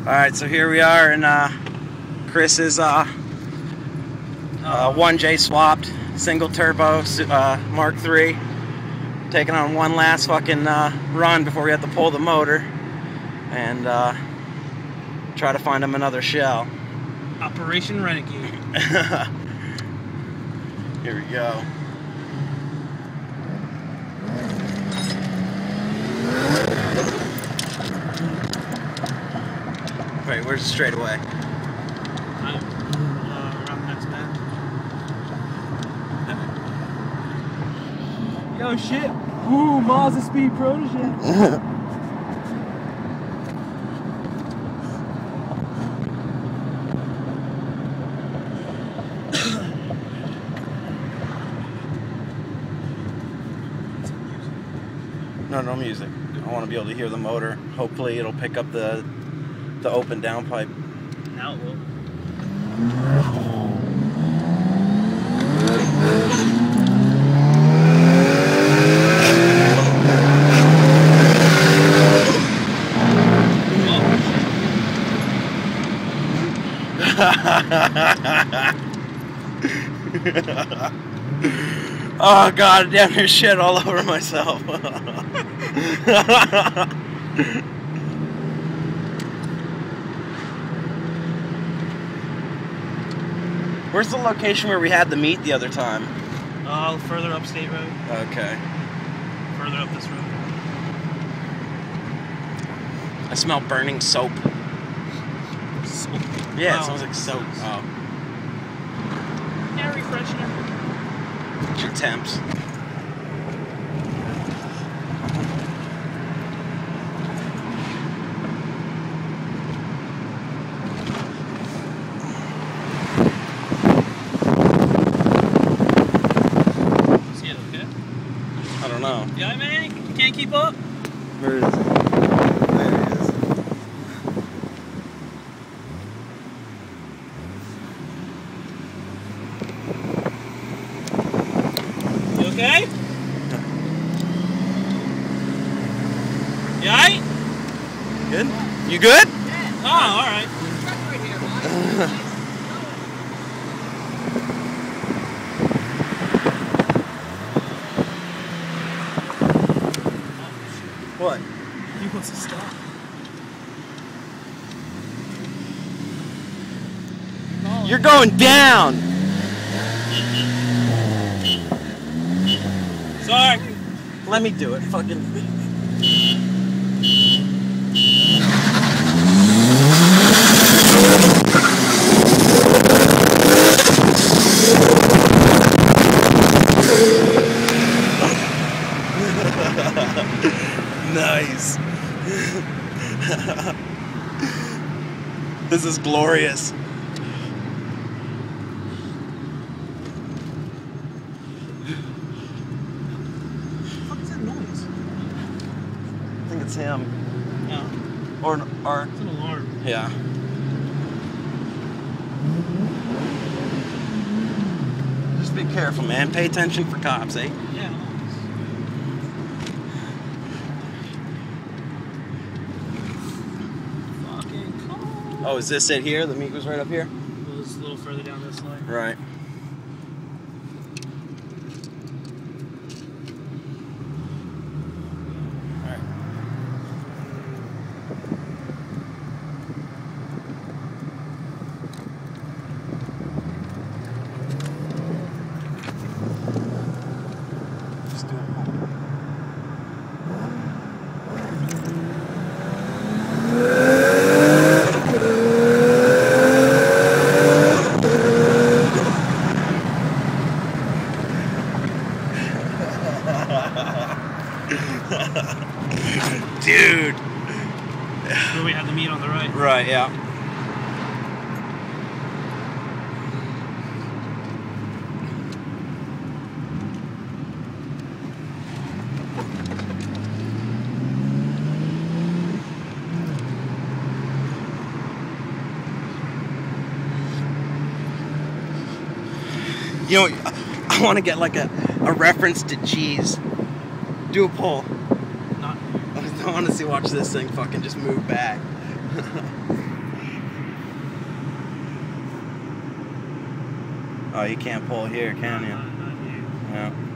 Alright, so here we are in Chris's 1J swapped single turbo Mark III. Taking on one last fucking run before we have to pull the motor and try to find him another shell. Operation Renegade. Here we go. Wait, where's the straightaway? Around the next bend. Yo, shit. Ooh, Mazda Speed Protege. No music. I want to be able to hear the motor. Hopefully it'll pick up the open downpipe. Now it will. Oh god, damn near shit all over myself. Where's the location where we had the meet the other time? Further up State Road. Okay. Further up this road. I smell burning soap. Soap? Yeah, it smells like soap. Oh. Air refreshener. It's your temps. See it okay? I don't know. Yeah, man, you can't keep up? Where is it? There it is. You okay? You alright? Good? You good? Oh, alright. What? He wants to stop. You're going down! Sorry. Let me do it. Fucking. Nice. This is glorious. What is that noise? I think it's him. No. Or It's an alarm. yeah. Just be careful, man. Pay attention for cops, eh? Yeah. Fucking cold. Oh, is this it here? The meat was right up here? Well, it's a little further down this way. Right. Dude. Where we have the meat on the right. Right, yeah. You know, I want to get like a reference to cheese. Do a pull. Not. I honestly watch this thing fucking just move back. Oh, you can't pull here, can you? Not you. Yeah.